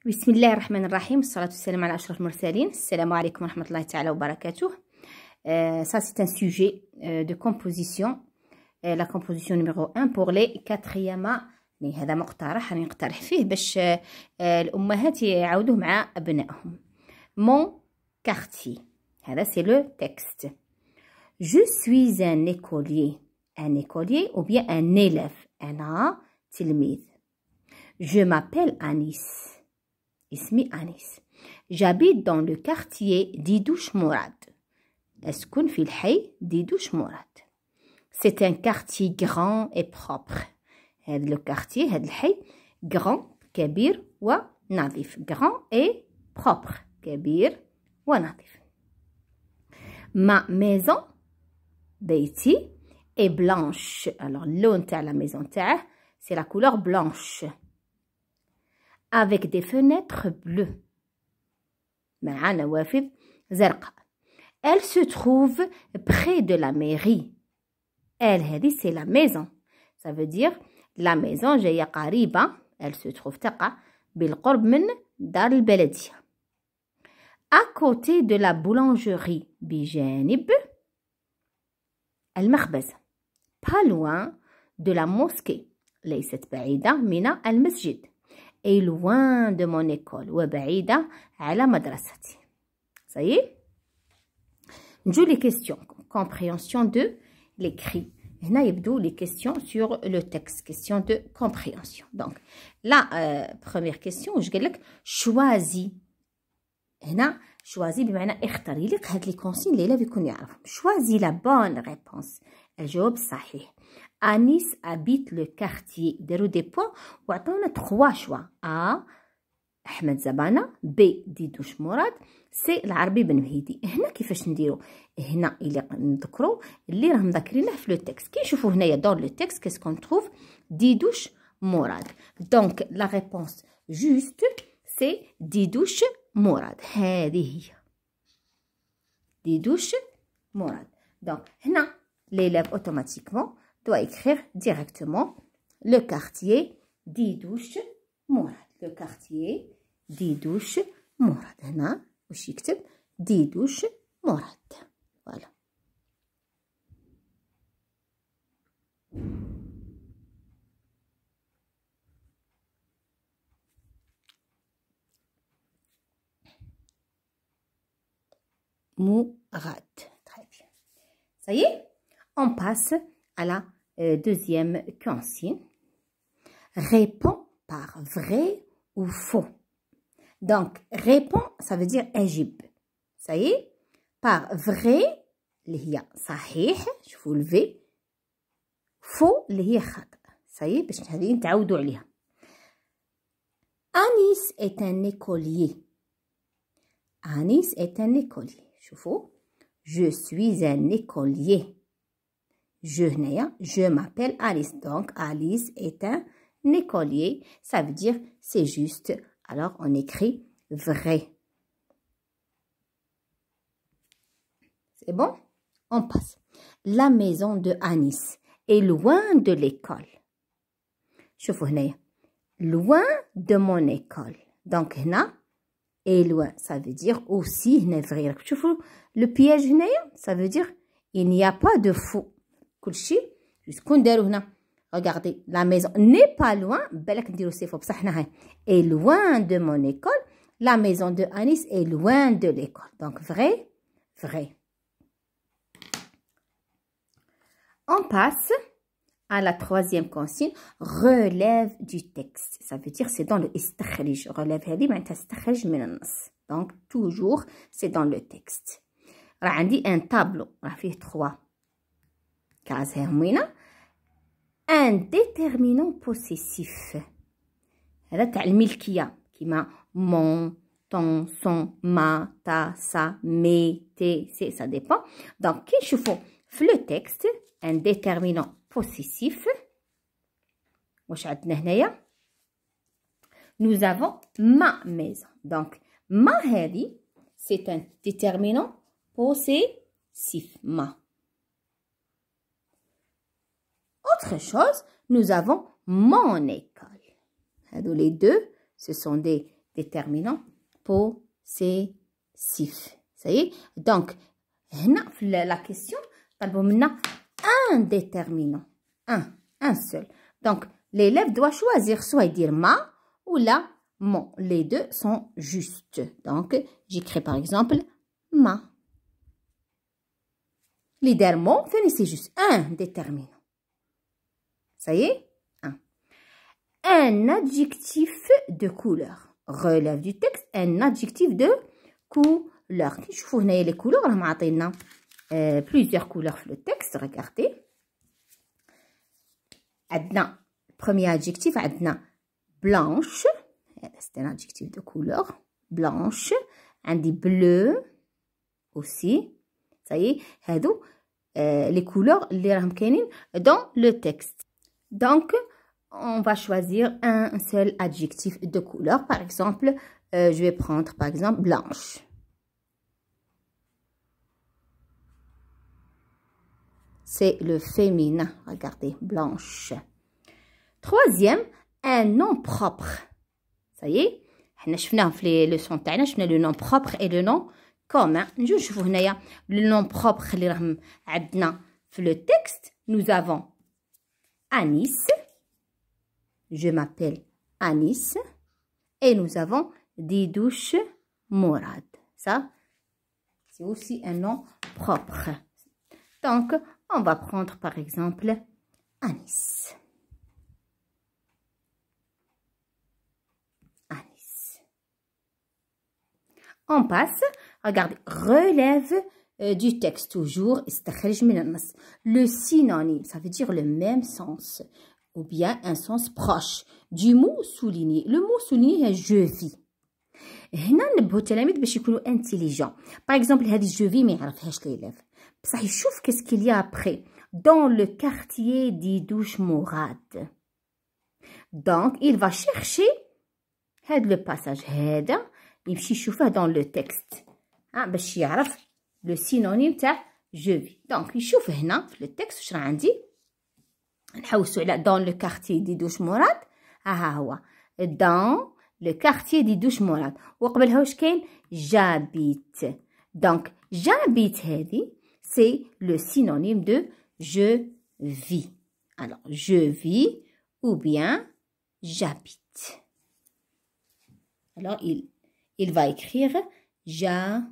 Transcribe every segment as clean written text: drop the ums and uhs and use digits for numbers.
بسم الله الرحمن الرحيم والصلاة والسلام على أشرف المرسلين. السلام عليكم ورحمة الله تعالى وبركاته. Ça c'est un sujet de composition, la composition numéro 1 pour les quatrièmes. هذا مقترح راني نقترح فيه باش الأمهات يعاودوه مع أبنائهم. Mon quartier. هذا c'est le texte. Je suis un écolier ou bien un élève. أنا تلميذ. Je m'appelle Anis. اسمي أنيس. J'habite dans le quartier ديدوش مراد. أسكن في الحي ديدوش مراد. C'est un quartier grand et propre. هذا لو quartier هذا الحي grand كبير ونظيف. grand et propre كبير ونظيف. Ma maison بيتي est blanche. Alors اللون تاع la maison تاعه c'est la couleur blanche. Avec des fenêtres bleues. مع نوافذ زرقاء. Elle se trouve près de la mairie. Elle هذه c'est la maison. Ça veut dire la maison جاية قريبة. Elle se trouve تقع بالقرب من دار البلدية. À côté de la boulangerie. بجانب المخبزة. Pas loin de la mosquée. ليست بعيدة من المسجد. Et loin de mon école. وبعيدة على مدرستي. Ça y est. نجو les questions. Compréhension de l'écrit. هنا يبدو les questions sur le texte. Question de compréhension. Donc, la première question, واش قال لك choisis. هنا choisis بمعنى اختار. يليق هاد لي كونسين اللي يكون يعرفهم. Choisis la bonne réponse. الجواب الصحيح. Anis habite le quartier. داروا دي بوان وعطونا 3 شوا. A أحمد زبانة. B ديدوش مراد. C العربي بن مهيدي. هنا كيفاش نديرو؟ هنا اللي نذكرو اللي راهم ذاكرينه في لو تكست. كي نشوفو هنايا دون لو تكست كيس كون تروف ديدوش مراد. دونك لا ريبونس جوست سي ديدوش مراد. هذه هي ديدوش مراد. دونك هنا l'élève automatiquement doit écrire directement le quartier ديدوش مراد. le quartier ديدوش مراد. هنا واش يكتب؟ ديدوش مراد. فوالا. Mourad. Très bien. Ça y est, on passe à la deuxième consigne. Réponds par vrai ou faux. Donc, réponds, ça veut dire أجب. Ça y est, par vrai, اللي هي صحيح. شوفوا الفي. faux اللي هي خطأ. Ça y est, باش هذه نتعودوا عليها. Anis est un écolier. Anis est un écolier. شوفوا. Je suis un écolier. Je هنايا je m'appelle Alice. Donc Alice est un écolier. Ça veut dire c'est juste. Alors on écrit vrai. C'est bon? On passe. La maison de Anis est loin de l'école. شوفوا هنايا. Loin de mon école. Donc هنا et loin. Ça veut dire aussi هنا vrai. شوفوا le piège هنايا. Ça veut dire il n'y a pas de faux. كلشي شكون داروا هنا. Regardez, la maison n'est pas loin. بالك نديرو سيفو بصح حنا هاي. Et loin de mon école. La maison de Anis est loin de l'école. Donc vrai, vrai. On passe à la troisième consigne. Relève du texte. Ça veut dire c'est dans le استخرج. Relève هذه معناتها استخرج من النص. Donc toujours c'est dans le texte. راه عندي un tableau. راه فيه 3 كاز هنا. Un déterminant possessif. هذا تاع الملكية كيما mon, ton, son, ma, ta, sa, mes, tes, c'est, ça dépend. Donc كي نشوفو في لو تكست un déterminant possessif. واش عندنا هنايا؟ Nous avons ma maison. Donc ma هذه c'est un déterminant possessif. Ma. Autre chose, nous avons mon école. Les deux, ce sont des déterminant possessif. Ça y est. Donc, la question, طلبوا un déterminant. Un seul. Donc, l'élève doit choisir soit dire ma ou la mon. Les deux sont justes. Donc, j'écris par exemple ma. L'idée mon, c'est juste un déterminant. Ça y est? Un adjectif de couleur. Relève du texte un adjectif de couleur. Qui je vous les couleurs, on a plusieurs couleurs dans le texte. Regardez. عندنا premier adjectif عندنا blanche. C'est un adjectif de couleur. Blanche. عندي bleu aussi. Ça y est, هادو les couleurs اللي راهم كاينين dans le texte. Donc, on va choisir un seul adjectif de couleur. Par exemple, je vais prendre par exemple blanche. C'est le féminin. Regardez, blanche. Troisième, un nom propre. Ça y est, on a vu les leçons تاعنا شفنا le nom propre et le nom commun. نجيو نشوفوا هنايا le nom propre اللي راهم عندنا في le texte. Nous avons Anis. Je m'appelle Anis. Et nous avons Didouche Mourad. Ça, c'est aussi un nom propre. Donc, on va prendre par exemple Anis. Anis. On passe, regardez, relève du texte toujours. Le synonyme, ça veut dire le même sens. Ou bien un sens proche du mot souligné. Le mot souligné est je vis. هنا نبهو التلاميذ باش يكونوا intelligents. Par exemple, هذه je vis ما يعرفهاش l'élève. بصح يشوف qu'est-ce qu'il y a après. Dans le quartier d'Idouche Mourad. Donc, il va chercher هذا le passage هذا يمشي يشوفه dans le texte. باش يعرف le synonyme تاع je vis. Donc, يشوف هنا في le texte واش راه عندي. نحوسوا على dans le quartier d'Idouche Mourad. ها هو dans le quartier d'Idouche Mourad. وقبلها واش كاين j'habite. Donc j'habite هذه c'est le synonyme de je vis. Alors je vis ou bien j'habite. Alors il va écrire j'habite.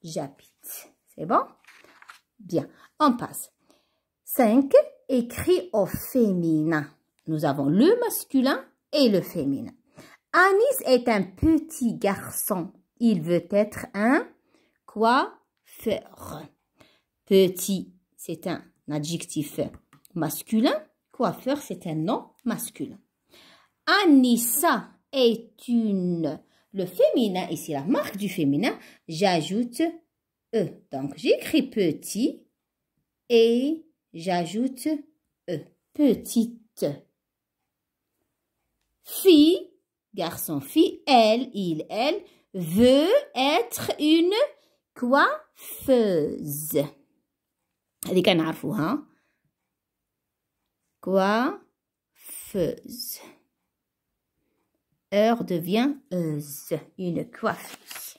J'habite. C'est bon? Bien. On passe. 5. Écrit au féminin. Nous avons le masculin et le féminin. Anis est un petit garçon. Il veut être un coiffeur. Petit, c'est un adjectif masculin. Coiffeur, c'est un nom masculin. Anissa est une... Le féminin, ici la marque du féminin, j'ajoute E. Donc, j'écris petit et j'ajoute E. Petite. Fille, garçon, fille, elle, il, elle, veut être une coiffeuse. هذه كنعرفوها. Coiffeuse. Heure devient euse. Une coiffeuse.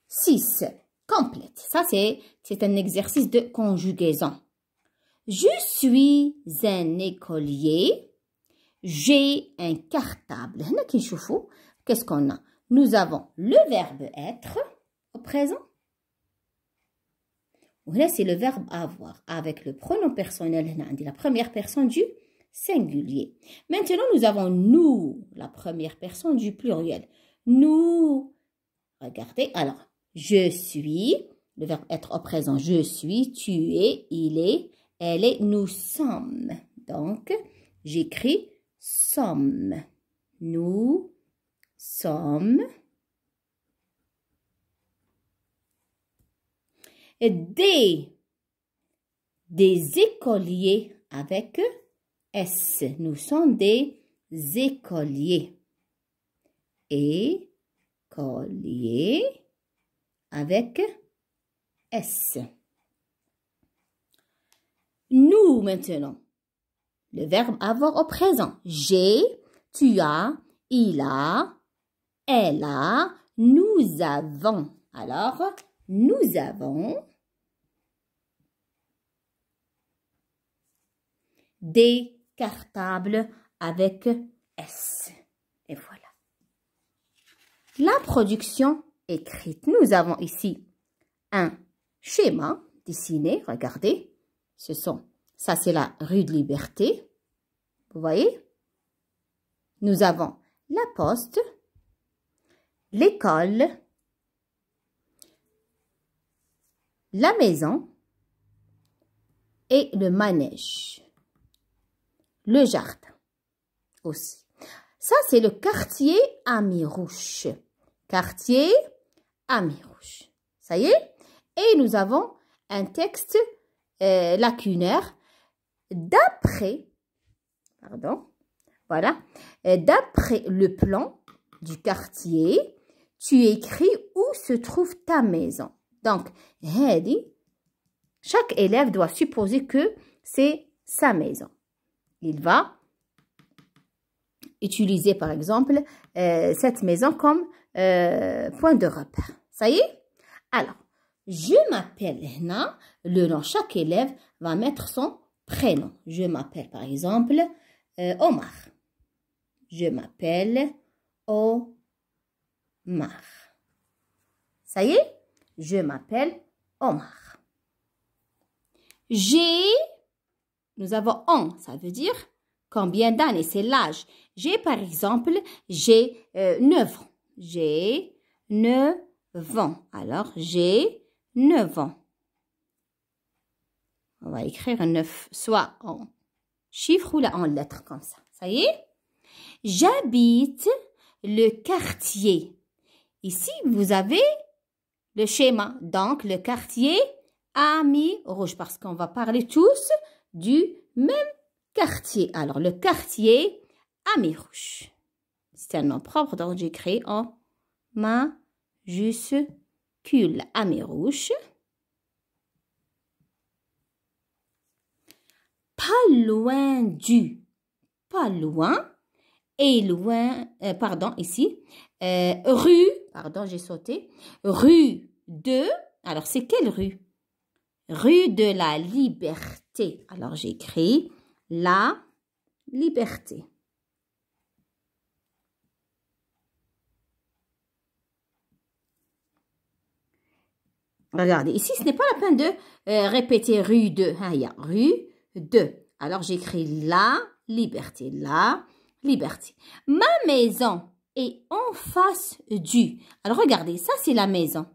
6. Complète. Ça, c'est un exercice de conjugaison. Je suis un écolier. J'ai un cartable. Qu'est-ce qu'on a? Nous avons le verbe être au présent. Là, c'est le verbe avoir avec le pronom personnel. La première personne du singulier. Maintenant, nous avons nous, la première personne du pluriel. Nous. Regardez. Alors, je suis, le verbe être au présent. Je suis, tu es, il est, elle est, nous sommes. Donc, j'écris sommes. Nous sommes. Des écoliers avec S. Nous sommes des écoliers. Écoliers avec S. Nous maintenant. Le verbe avoir au présent. J'ai, tu as, il a, elle a, nous avons. Alors, nous avons des cartables avec S. Et voilà. La production écrite. Nous avons ici un schéma dessiné. Regardez. Ça c'est la rue de Liberté. Vous voyez? Nous avons la poste, l'école, la maison et le manège. Le jardin aussi. Ça, c'est le quartier Amirouche. Quartier Amirouche. Ça y est? Et nous avons un texte lacunaire d'après, voilà, d'après le plan du quartier, tu écris où se trouve ta maison. Donc, chaque élève doit supposer que c'est sa maison. Il va utiliser, par exemple, cette maison comme point de repère. Ça y est? Alors, je m'appelle Hna. Le nom, chaque élève va mettre son prénom. Je m'appelle, par exemple, Omar. Je m'appelle Omar. Ça y est? Je m'appelle Omar. J'ai, nous avons on, ça veut dire combien d'années, c'est l'âge. J'ai, par exemple, j'ai 9 ans. J'ai 9 ans. Alors, j'ai 9 ans. On va écrire 9, soit en chiffres ou là en lettres, comme ça. Ça y est? J'habite le quartier. Ici, vous avez le schéma. Donc, le quartier Amirouche, parce qu'on va parler tous du même quartier. Alors, le quartier Amirouche. C'est un nom propre, donc j'écris en majuscule. Amirouche. Pas loin du. Pas loin. Et loin, pardon, ici. Rue, pardon, j'ai sauté. Rue de, alors c'est quelle rue? Rue de la Liberté. Alors j'écris la Liberté. Regardez, ici, ce n'est pas la peine de répéter rue de. Ah, il y a rue de. Alors, j'écris la Liberté. La Liberté. Ma maison est en face du. Alors, regardez, ça, c'est la maison.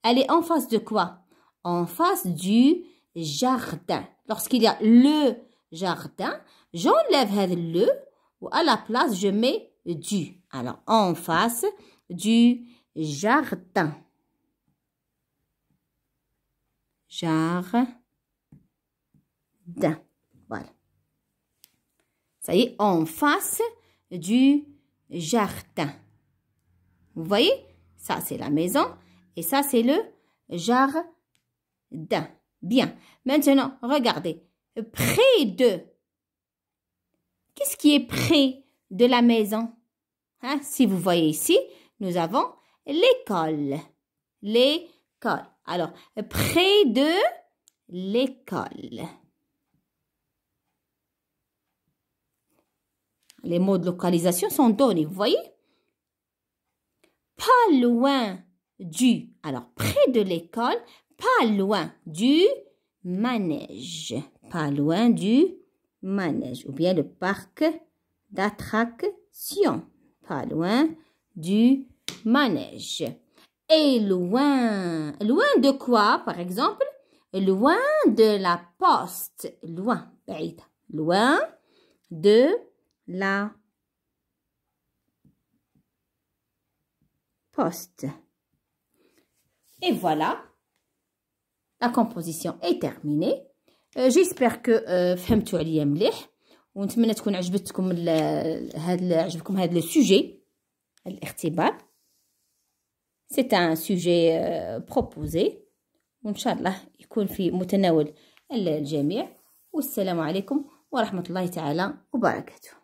Elle est en face de quoi? En face du jardin. Lorsqu'il y a le jardin, j'enlève le ou à la place, je mets du. Alors, en face du jardin. Jardin. Voilà. Ça y est, en face du jardin. Vous voyez? Ça, c'est la maison. Et ça, c'est le jardin. Bien. Maintenant, regardez. Près de. Qu'est-ce qui est près de la maison? Hein? Si vous voyez ici, nous avons l'école. L'école. Alors, près de l'école. Les mots de localisation sont donnés, vous voyez? Pas loin du. Alors, près de l'école, pas loin du manège. Pas loin du manège. Ou bien le parc d'attractions. Pas loin du manège. Et loin. Loin de quoi, par exemple? Loin de la poste. Loin. Loin de la poste. Et voilà. La composition est terminée. J'espère que فهمتوا عليا مليح ونتمنى تكون عجبكم هذا السوجي الاختبار. C'est un sujet proposé وإن شاء الله يكون في متناول الجميع والسلام عليكم ورحمة الله تعالى وبركاته.